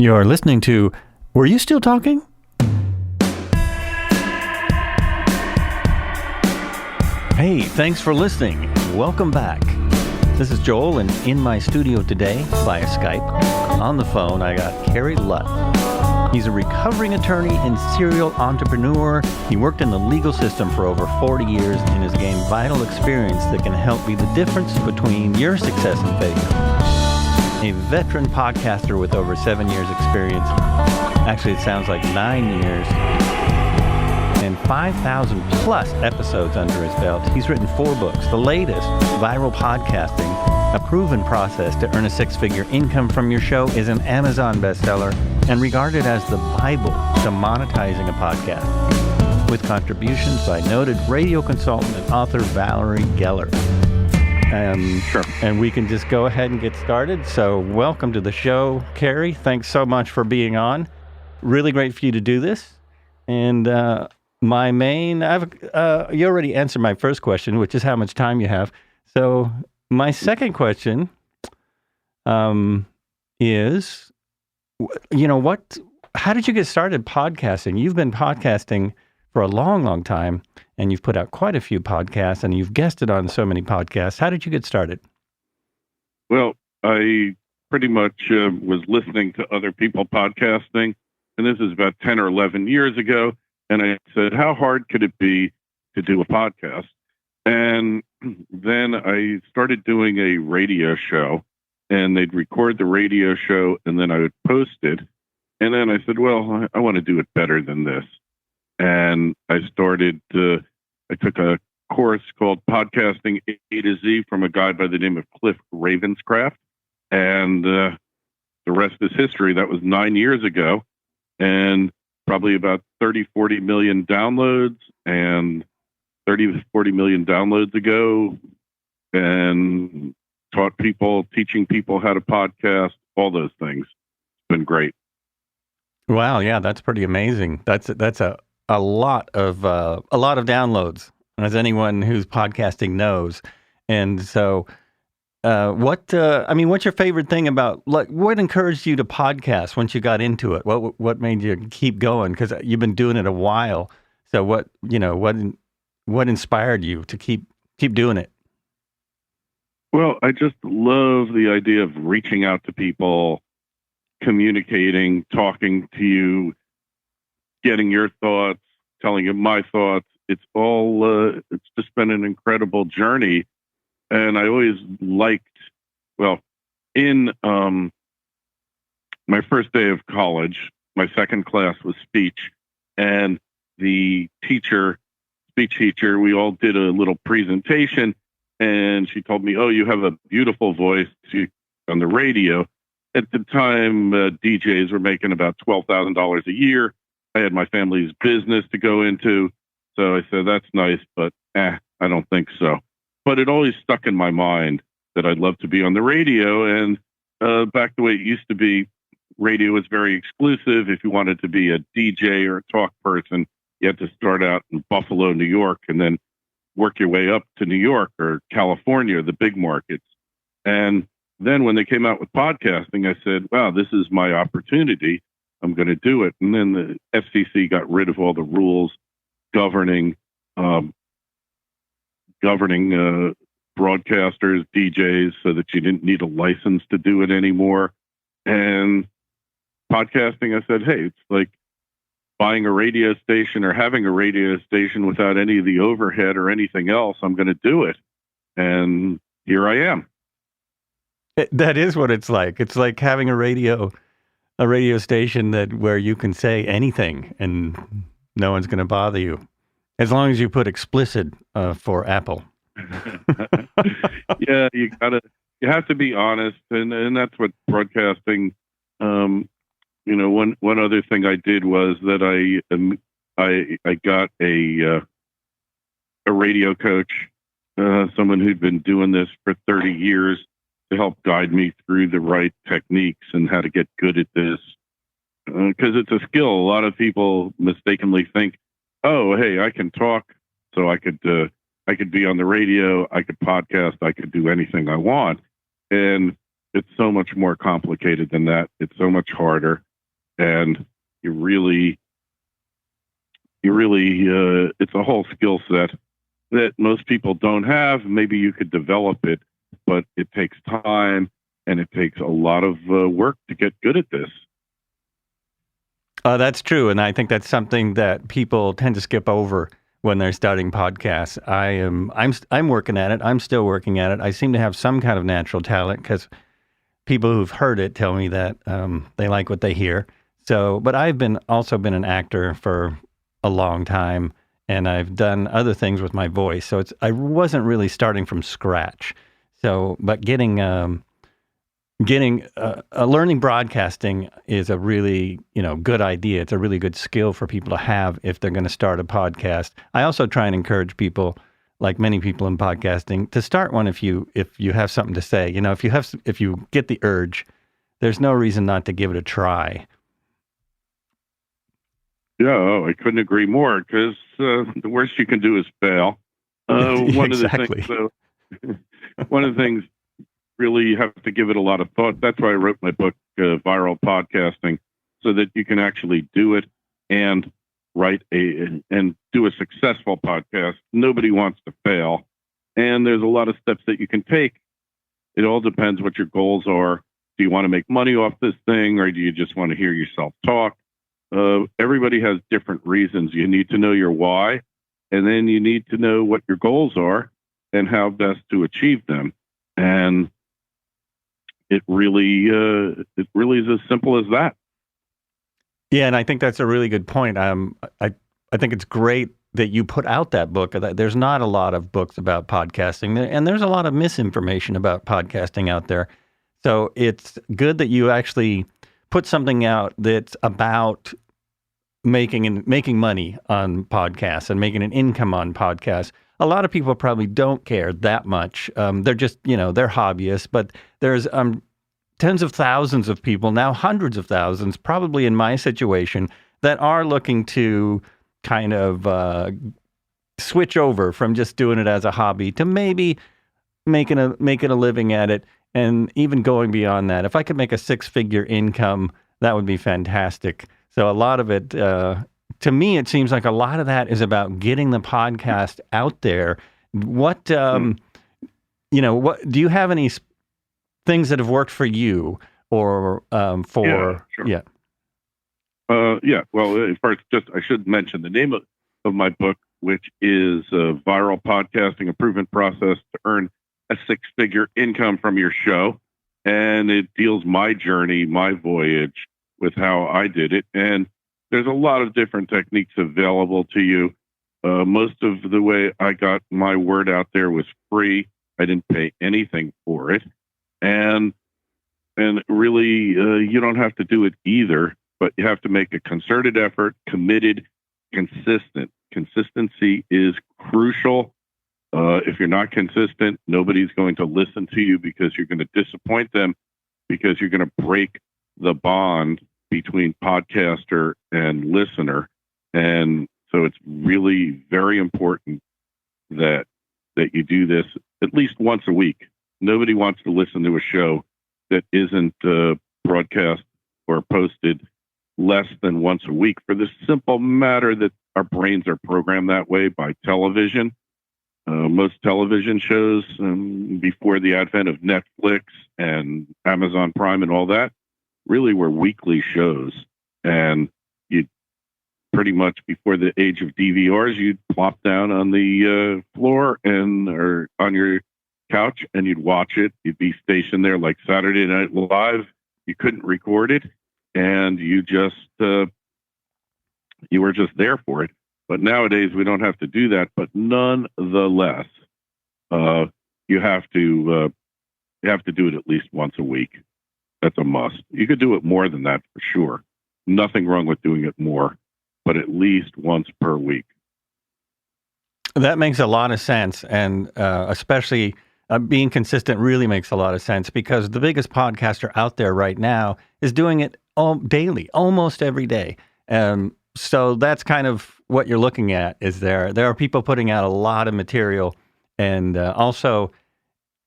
You're listening to Were You Still Talking? Hey, thanks for listening. Welcome back. This is Joel, and in my studio today, via Skype, on the phone, I got Kerry Lutz. He's a recovering attorney and serial entrepreneur. He worked in the legal system for over 40 years and has gained vital experience that can help be the difference between your success and failure. A veteran podcaster with over 7 years experience. Actually, it sounds like 9 years. And 5,000 plus episodes under his belt. He's written 4 books. The latest, Viral Podcasting, a proven process to earn a 6-figure income from your show, is an Amazon bestseller and regarded as the Bible to monetizing a podcast, with contributions by noted radio consultant and author Valerie Geller. Sure. And we can just go ahead and get started. So welcome to the show, Kerry. Thanks so much for being on. Really great for you to do this. And you already answered my first question, which is how much time you have. So my second question is, how did you get started podcasting? You've been podcasting for a long, long time, and you've put out quite a few podcasts, and you've guested on so many podcasts. How did you get started? Well, I pretty much was listening to other people podcasting, and this is about 10 or 11 years ago, and I said, how hard could it be to do a podcast? And then I started doing a radio show, and they'd record the radio show, and then I would post it. And then I said, well, I want to do it better than this. And I started, I took a course called Podcasting A to Z from a guy by the name of Cliff Ravenscraft. And the rest is history. That was 9 years ago. And probably about 40 million downloads, and 30 to 40 million downloads ago. And teaching people how to podcast, all those things. It's been great. Wow. Yeah, that's pretty amazing. That's a lot of downloads, as anyone who's podcasting knows. And so, what's your favorite thing about, what encouraged you to podcast once you got into it? What made you keep going? Because you've been doing it a while. So what inspired you to keep doing it? Well, I just love the idea of reaching out to people, communicating, talking to you, getting your thoughts, telling you my thoughts. It's just been an incredible journey. And I always in my first day of college, my second class was speech, and the speech teacher, we all did a little presentation, and she told me, oh, you have a beautiful voice on the radio. At the time, DJs were making about $12,000 a year. I had my family's business to go into. So I said, that's nice, but I don't think so. But it always stuck in my mind that I'd love to be on the radio. And back the way it used to be, radio was very exclusive. If you wanted to be a DJ or a talk person, you had to start out in Buffalo, New York, and then work your way up to New York or California, the big markets. And then when they came out with podcasting, I said, wow, this is my opportunity. I'm going to do it. And then the FCC got rid of all the rules governing broadcasters, DJs, so that you didn't need a license to do it anymore. And podcasting, I said, hey, it's like buying a radio station or having a radio station without any of the overhead or anything else. I'm going to do it. And here I am. That is what it's like. It's like having a radio station where you can say anything and no one's going to bother you, as long as you put explicit for Apple. Yeah, you have to be honest, and that's what broadcasting. One other thing I did was that I got a radio coach, someone who'd been doing this for 30 years, to help guide me through the right techniques and how to get good at this. Because it's a skill. A lot of people mistakenly think, oh, hey, I can talk, so I could be on the radio, I could podcast, I could do anything I want. And it's so much more complicated than that. It's so much harder. and it's a whole skill set that most people don't have. Maybe you could develop it, but it takes time and it takes a lot of work to get good at this. That's true, and I think that's something that people tend to skip over when they're starting podcasts. I'm working at it. I'm still working at it. I seem to have some kind of natural talent because people who've heard it tell me that they like what they hear. So, but I've also been an actor for a long time, and I've done other things with my voice. So I wasn't really starting from scratch. So, but learning broadcasting is a really, good idea. It's a really good skill for people to have if they're going to start a podcast. I also try and encourage people, like many people in podcasting, to start one if you have something to say. If you get the urge, there's no reason not to give it a try. Yeah, I couldn't agree more, because the worst you can do is fail. Exactly. One of the things, really, you have to give it a lot of thought. That's why I wrote my book, Viral Podcasting, so that you can actually do it and and do a successful podcast. Nobody wants to fail, and there's a lot of steps that you can take. It all depends what your goals are. Do you want to make money off this thing, or do you just want to hear yourself talk? Everybody has different reasons. You need to know your why, and then you need to know what your goals are and how best to achieve them. And it really is as simple as that. Yeah, and I think that's a really good point. I think it's great that you put out that book. There's not a lot of books about podcasting, and there's a lot of misinformation about podcasting out there. So it's good that you actually put something out that's about making money on podcasts and making an income on podcasts. A lot of people probably don't care that much. They're just, they're hobbyists, but there's tens of thousands of people, now hundreds of thousands, probably in my situation, that are looking to kind of switch over from just doing it as a hobby to maybe making a living at it, and even going beyond that. If I could make a 6-figure income, that would be fantastic. So a lot of it, to me, it seems like a lot of that is about getting the podcast out there. What, what do you have any things that have worked for you or for? Yeah, sure. Yeah. Well, first, I should mention the name of my book, which is Viral Podcasting: A Proven Process to Earn a 6-Figure Income from Your Show. And it deals my journey, my voyage with how I did it. And there's a lot of different techniques available to you. Most of the way I got my word out there was free. I didn't pay anything for it. And really, you don't have to do it either, but you have to make a concerted effort, committed, consistent. Consistency is crucial. If you're not consistent, nobody's going to listen to you, because you're going to disappoint them, because you're going to break the bond between podcaster and listener. And so it's really very important that you do this at least once a week. Nobody wants to listen to a show that isn't broadcast or posted less than once a week, for the simple matter that our brains are programmed that way by television. Most television shows, before the advent of Netflix and Amazon Prime and all that, really were weekly shows. And you'd pretty much, before the age of DVRs, you'd plop down on the floor or on your couch and you'd watch it. You'd be stationed there like Saturday Night Live. You couldn't record it, and you were just there for it. But nowadays we don't have to do that. But nonetheless, you have to do it at least once a week. That's a must. You could do it more than that for sure. Nothing wrong with doing it more, but at least once per week. That makes a lot of sense, and especially being consistent really makes a lot of sense, because the biggest podcaster out there right now is doing it daily, almost every day. So that's kind of what you're looking at. There are people putting out a lot of material, and also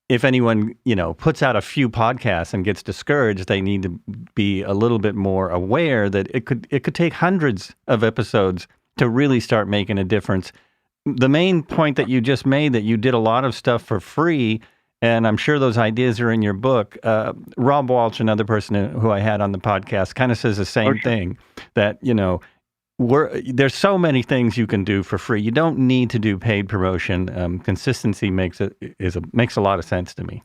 if anyone, puts out a few podcasts and gets discouraged, they need to be a little bit more aware that it could take hundreds of episodes to really start making a difference. The main point that you just made, that you did a lot of stuff for free, and I'm sure those ideas are in your book. Rob Walsh, another person who I had on the podcast, kind of says the same thing, that, there's so many things you can do for free. You don't need to do paid promotion. Consistency makes a lot of sense to me.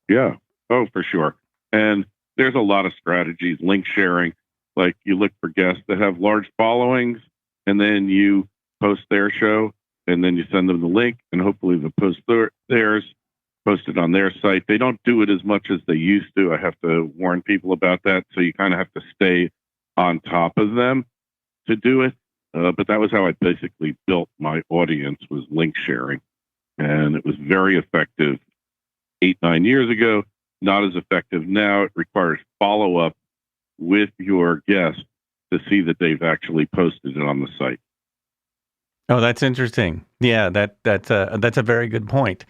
Yeah. Oh, for sure. And there's a lot of strategies, link sharing, like you look for guests that have large followings, and then you post their show, and then you send them the link, and hopefully they'll post theirs, post it on their site. They don't do it as much as they used to. I have to warn people about that. So you kind of have to stay on top of them to do it. But that was how I basically built my audience, was link sharing. And it was very effective 8-9 years ago, not as effective now. It requires follow-up with your guest to see that they've actually posted it on the site. Oh, that's interesting. Yeah, that's a very good point.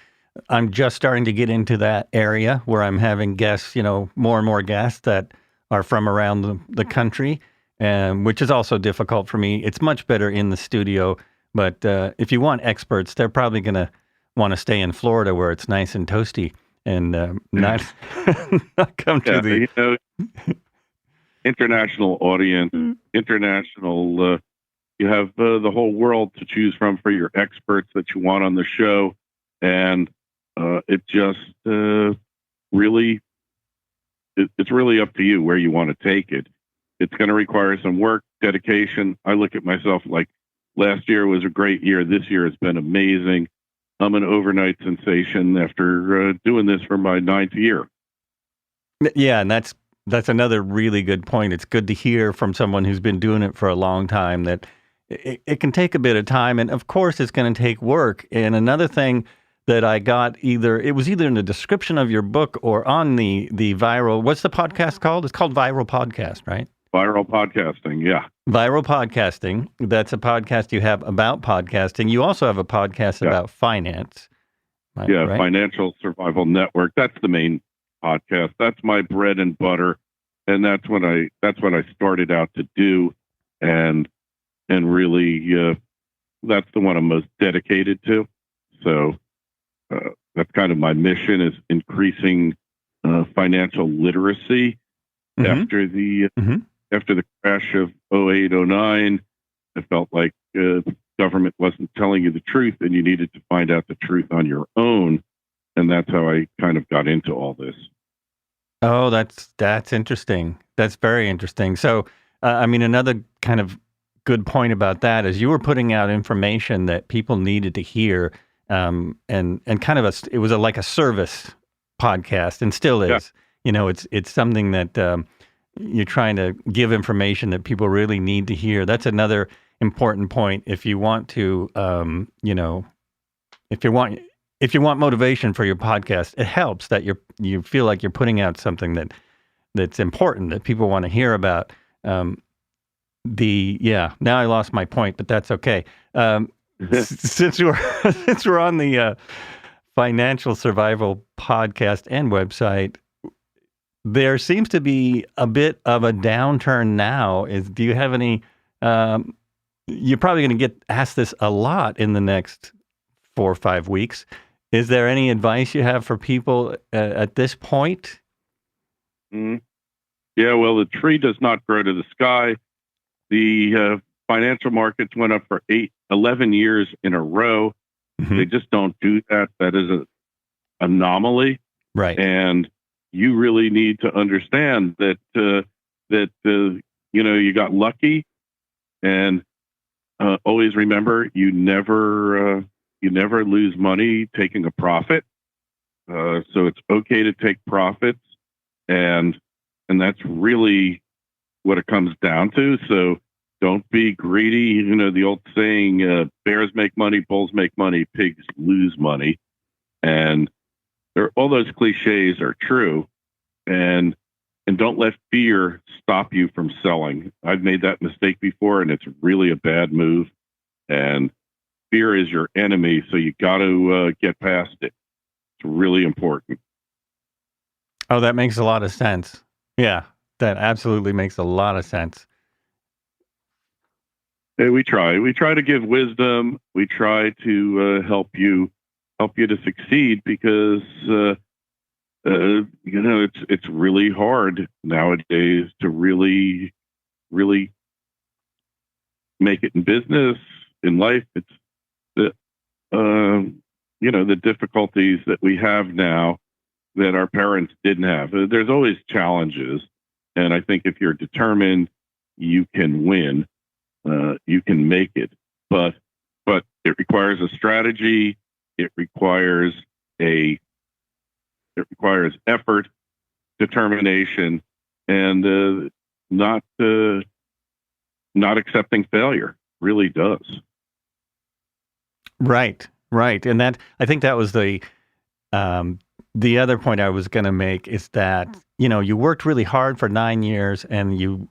I'm just starting to get into that area where I'm having guests, more and more guests that are from around the country, which is also difficult for me. It's much better in the studio, but if you want experts, they're probably going to want to stay in Florida where it's nice and toasty, and not come to the international audience, international. You have the whole world to choose from for your experts that you want on the show, and it just really, it's really up to you where you want to take it. It's going to require some work, dedication. I look at myself like last year was a great year. This year has been amazing. I'm an overnight sensation after doing this for my 9th year. Yeah, and that's another really good point. It's good to hear from someone who's been doing it for a long time that it can take a bit of time, and of course it's going to take work. And another thing that I got, it was either in the description of your book or on the viral, what's the podcast called? It's called Viral Podcast, right? Viral podcasting, yeah. Viral podcasting. That's a podcast you have about podcasting. You also have a podcast about finance. Yeah, right? Financial Survival Network. That's the main podcast. That's my bread and butter, and that's what I started out to do, and really that's the one I'm most dedicated to. So that's kind of my mission, is increasing financial literacy. After the crash of 08-09, I felt like government wasn't telling you the truth, and you needed to find out the truth on your own. And that's how I kind of got into all this. Oh, that's interesting. That's very interesting. So, another kind of good point about that is you were putting out information that people needed to hear, and kind of it was like a service podcast, and still is. Yeah. It's something that you're trying to give information that people really need to hear. That's another important point. If you want to, if you want motivation for your podcast, it helps that you feel like you're putting out something that's important, that people want to hear about. Now I lost my point, but that's okay. Since we're on the Financial Survival podcast and website, there seems to be a bit of a downturn now. Do you have any? You're probably going to get asked this a lot in the next 4 or 5 weeks. Is there any advice you have for people at this point? Mm-hmm. Yeah, well, the tree does not grow to the sky. The financial markets went up for 11 years in a row. Mm-hmm. They just don't do that. That is an anomaly. Right. And you really need to understand that you got lucky, and always remember you never lose money taking a profit. So it's okay to take profits, and that's really what it comes down to. So don't be greedy. The old saying, bears make money, bulls make money, pigs lose money. And all those cliches are true. And don't let fear stop you from selling. I've made that mistake before, and it's really a bad move. And fear is your enemy, so you got to get past it. It's really important. Oh, that makes a lot of sense. Yeah, that absolutely makes a lot of sense. And we try to give wisdom. We try to help you to succeed, because it's really hard nowadays to really make it in business, in life. It's the the difficulties that we have now that our parents didn't have. There's always challenges, and I think if you're determined, you can win. You can make it, but it requires a strategy. It requires effort, determination, and not accepting failure really does. Right, and that, I think that was the other point I was going to make, is that you worked really hard for 9 years, and you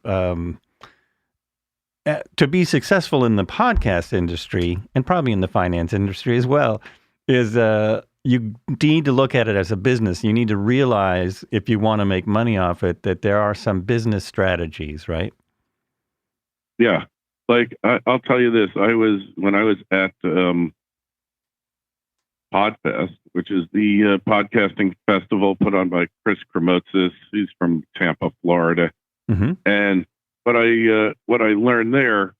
to be successful in the podcast industry, and probably in the finance industry as well, is you need to look at it as a business. You need to realize, if you want to make money off it, that there are some business strategies, right? Yeah. Like, I'll tell you this. When I was at Podfest, which is the podcasting festival put on by Chris Kremotsis. He's from Tampa, Florida. Mm-hmm. And what I learned there,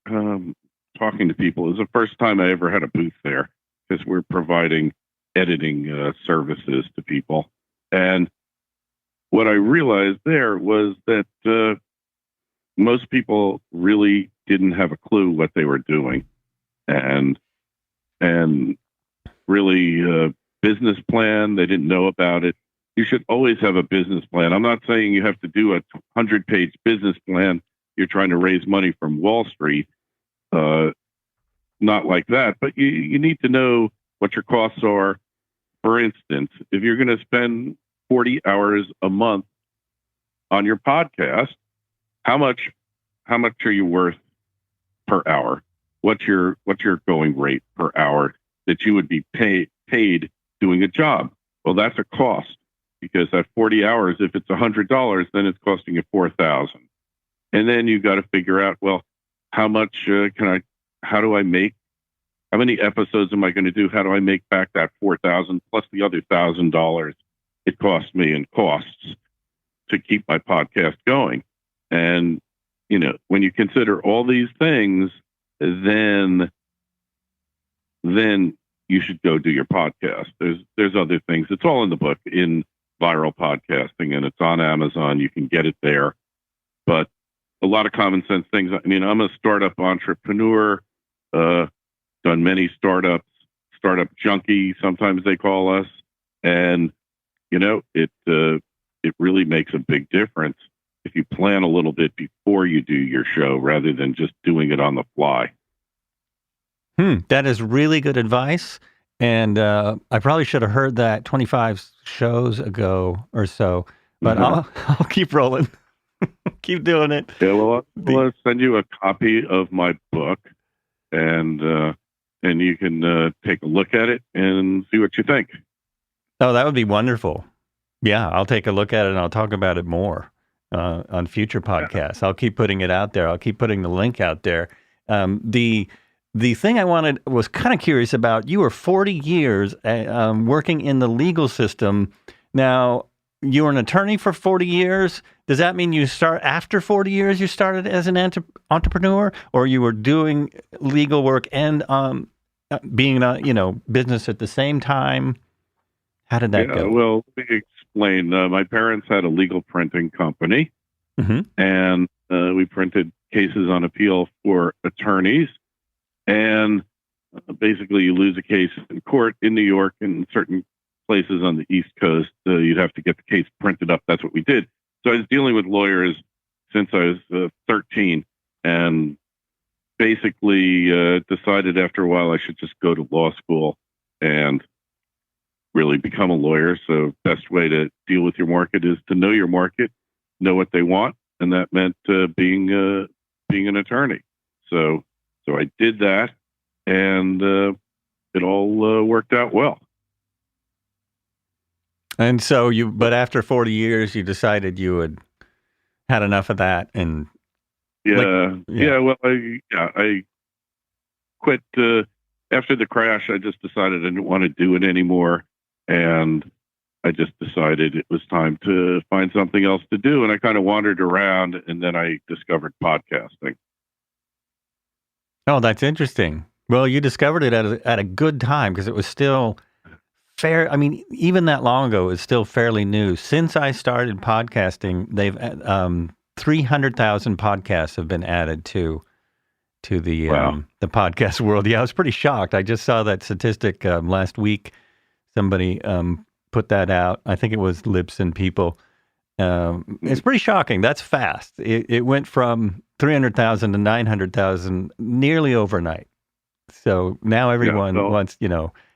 talking to people, is the first time I ever had a booth there, because we're providing editing services to people. And what I realized there was that most people really didn't have a clue what they were doing, and really business plan, they didn't know about it. You should always have a business plan. I'm not saying you have to do a 100-page business plan. You're trying to raise money from Wall Street. Not like that, but you need to know what your costs are. For instance, if you're going to spend 40 hours a month on your podcast, how much are you worth per hour? What's your going rate per hour that you would be paid doing a job? Well, that's a cost, because at 40 hours, if it's $100, then it's costing you $4,000. And then you've got to figure out, well, how much how many episodes am I going to do? How do I make back that $4,000 plus the other $1,000 it costs me in costs to keep my podcast going? And, when you consider all these things, then you should go do your podcast. There's other things. It's all in the book, in Viral Podcasting, and it's on Amazon. You can get it there. But a lot of common sense things. I mean, I'm a startup entrepreneur, done many startup junkie, sometimes they call us. And, it really makes a big difference if you plan a little bit before you do your show, rather than just doing it on the fly. That is really good advice. And I probably should have heard that 25 shows ago or so, but Mm-hmm. I'll keep rolling. Keep doing it. Yeah, well, I'll send you a copy of my book, and you can take a look at it and see what you think. Oh, that would be wonderful. Yeah, I'll take a look at it, and I'll talk about it more on future podcasts. I'll keep putting it out there. I'll keep putting the link out there. The thing I was kind of curious about, you were 40 years working in the legal system. Now, you were an attorney for 40 years. Does that mean after 40 years, you started as an entrepreneur, or you were doing legal work and being in business at the same time? How did that go? Well, let me explain. My parents had a legal printing company, mm-hmm. and we printed cases on appeal for attorneys. And basically, you lose a case in court in New York and certain places on the East Coast, you'd have to get the case printed up. That's what we did. So I was dealing with lawyers since I was 13, and basically decided after a while I should just go to law school and really become a lawyer. So best way to deal with your market is to know your market, know what they want, and that meant being an attorney. So I did that, and it all worked out well. And so but after 40 years, you decided you had enough of that, and well, I quit after the crash. I just decided I didn't want to do it anymore, and I just decided it was time to find something else to do. And I kind of wandered around, and then I discovered podcasting. Oh, that's interesting. Well, you discovered it at a good time, because it was still fair. I mean, even that long ago, it's still fairly new. Since I started podcasting, they've 300,000 podcasts have been added to the podcast world. Yeah, I was pretty shocked. I just saw that statistic last week. Somebody put that out. I think it was Lips and People. It's pretty shocking. That's fast. It went from 300,000 to 900,000 nearly overnight. So now everyone wants,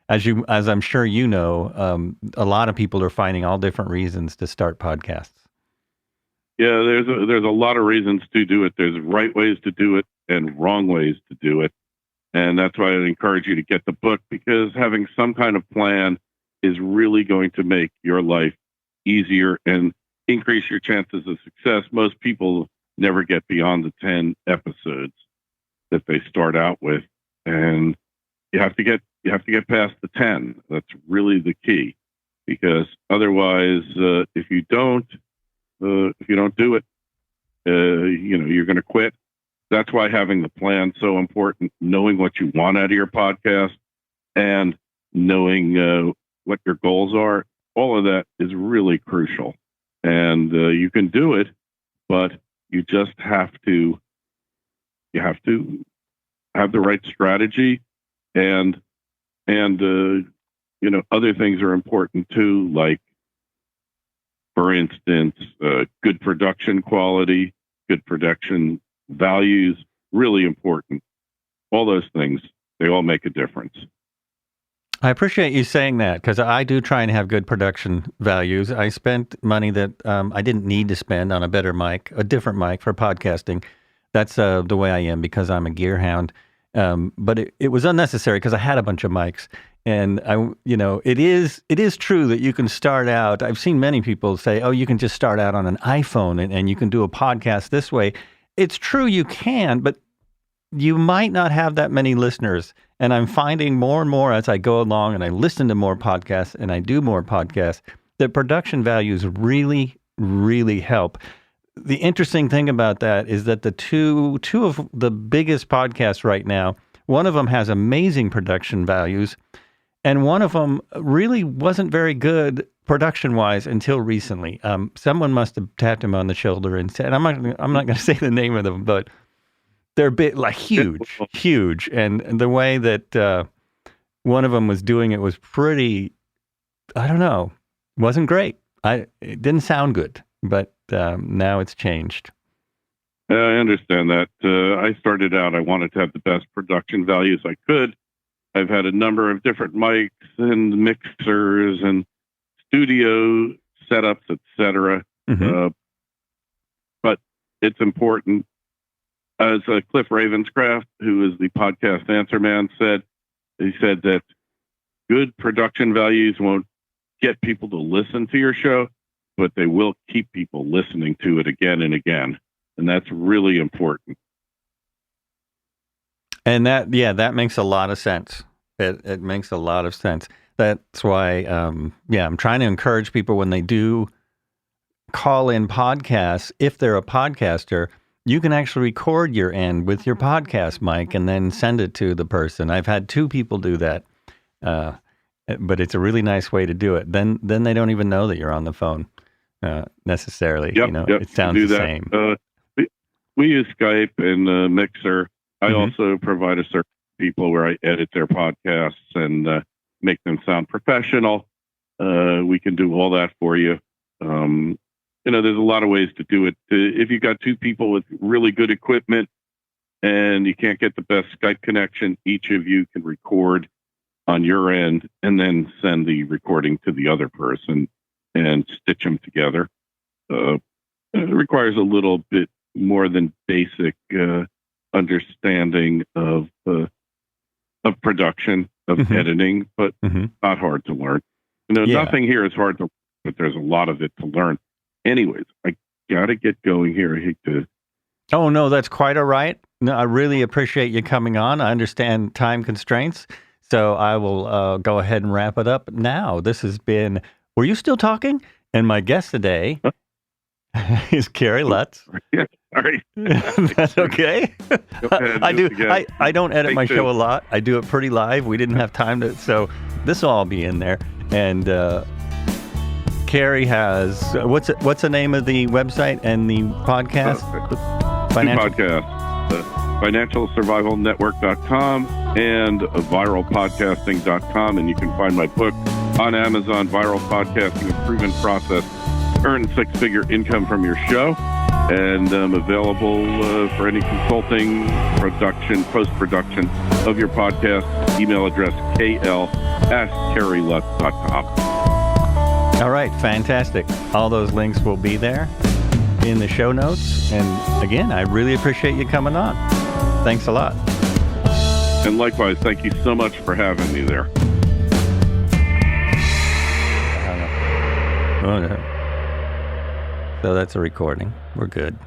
as I'm sure you know, a lot of people are finding all different reasons to start podcasts. Yeah, there's a lot of reasons to do it. There's right ways to do it and wrong ways to do it. And that's why I'd encourage you to get the book, because having some kind of plan is really going to make your life easier and increase your chances of success. Most people never get beyond the 10 episodes that they start out with. And you have to get past the 10. That's really the key, because otherwise, if you don't do it, you're going to quit. That's why having the plan is so important. Knowing what you want out of your podcast and knowing what your goals are, all of that is really crucial. And you can do it, but you just have to have the right strategy, and other things are important too, like, for instance, good production quality, good production values, really important. All those things, they all make a difference. I appreciate you saying that, because I do try and have good production values. I spent money that I didn't need to spend on a different mic for podcasting. That's the way I am, because I'm a gear hound. But it was unnecessary, because I had a bunch of mics. And it is true that you can start out. I've seen many people say, "Oh, you can just start out on an iPhone and you can do a podcast this way." It's true, you can, but you might not have that many listeners. And I'm finding more and more as I go along and I listen to more podcasts and I do more podcasts, that production values really, really help. The interesting thing about that is that the two of the biggest podcasts right now, one of them has amazing production values, and one of them really wasn't very good production-wise until recently. Someone must have tapped him on the shoulder and said, I'm not going to say the name of them, but they're huge. And the way that one of them was doing it was pretty, I don't know, wasn't great. It didn't sound good, but now it's changed. I understand that. I started out, I wanted to have the best production values I could. I've had a number of different mics and mixers and studio setups, etc. Mm-hmm. But it's important. As Cliff Ravenscraft, who is the podcast answer man, said, he said that good production values won't get people to listen to your show, but they will keep people listening to it again and again. And that's really important. And that makes a lot of sense. It makes a lot of sense. That's why, I'm trying to encourage people, when they do call in podcasts, if they're a podcaster, you can actually record your end with your podcast mic and then send it to the person. I've had 2 people do that, but it's a really nice way to do it. Then they don't even know that you're on the phone necessarily. Yep, it sounds the same. We use Skype and Mixer. I also provide a service to people where I edit their podcasts and make them sound professional. We can do all that for you. There's a lot of ways to do it. If you've got 2 people with really good equipment and you can't get the best Skype connection, each of you can record on your end and then send the recording to the other person and stitch them together. It requires a little bit more than basic understanding of production, of editing, but not hard to learn. Nothing here is hard to learn. but there's a lot of it to learn. Anyways, I got to get going here. I hate to. Oh, no, that's quite all right. No, I really appreciate you coming on. I understand time constraints, so I will go ahead and wrap it up now. This has been, were you still talking? And my guest today is Kerry Lutz. Yeah, sorry. That's okay. I don't edit my show a lot. I do it pretty live. We didn't have time to, so this will all be in there. And Kerry has, what's the name of the website and the podcast? Podcast. FinancialSurvivalNetwork.com and ViralPodcasting.com. And you can find my book on Amazon, Viral Podcasting, a proven process to earn six-figure income from your show. And I'm available for any consulting, production, post-production of your podcast. Email address kl@kerrylutz.com. All right, fantastic. All those links will be there in the show notes. And again, I really appreciate you coming on. Thanks a lot. And likewise, thank you so much for having me there. So that's a recording. We're good.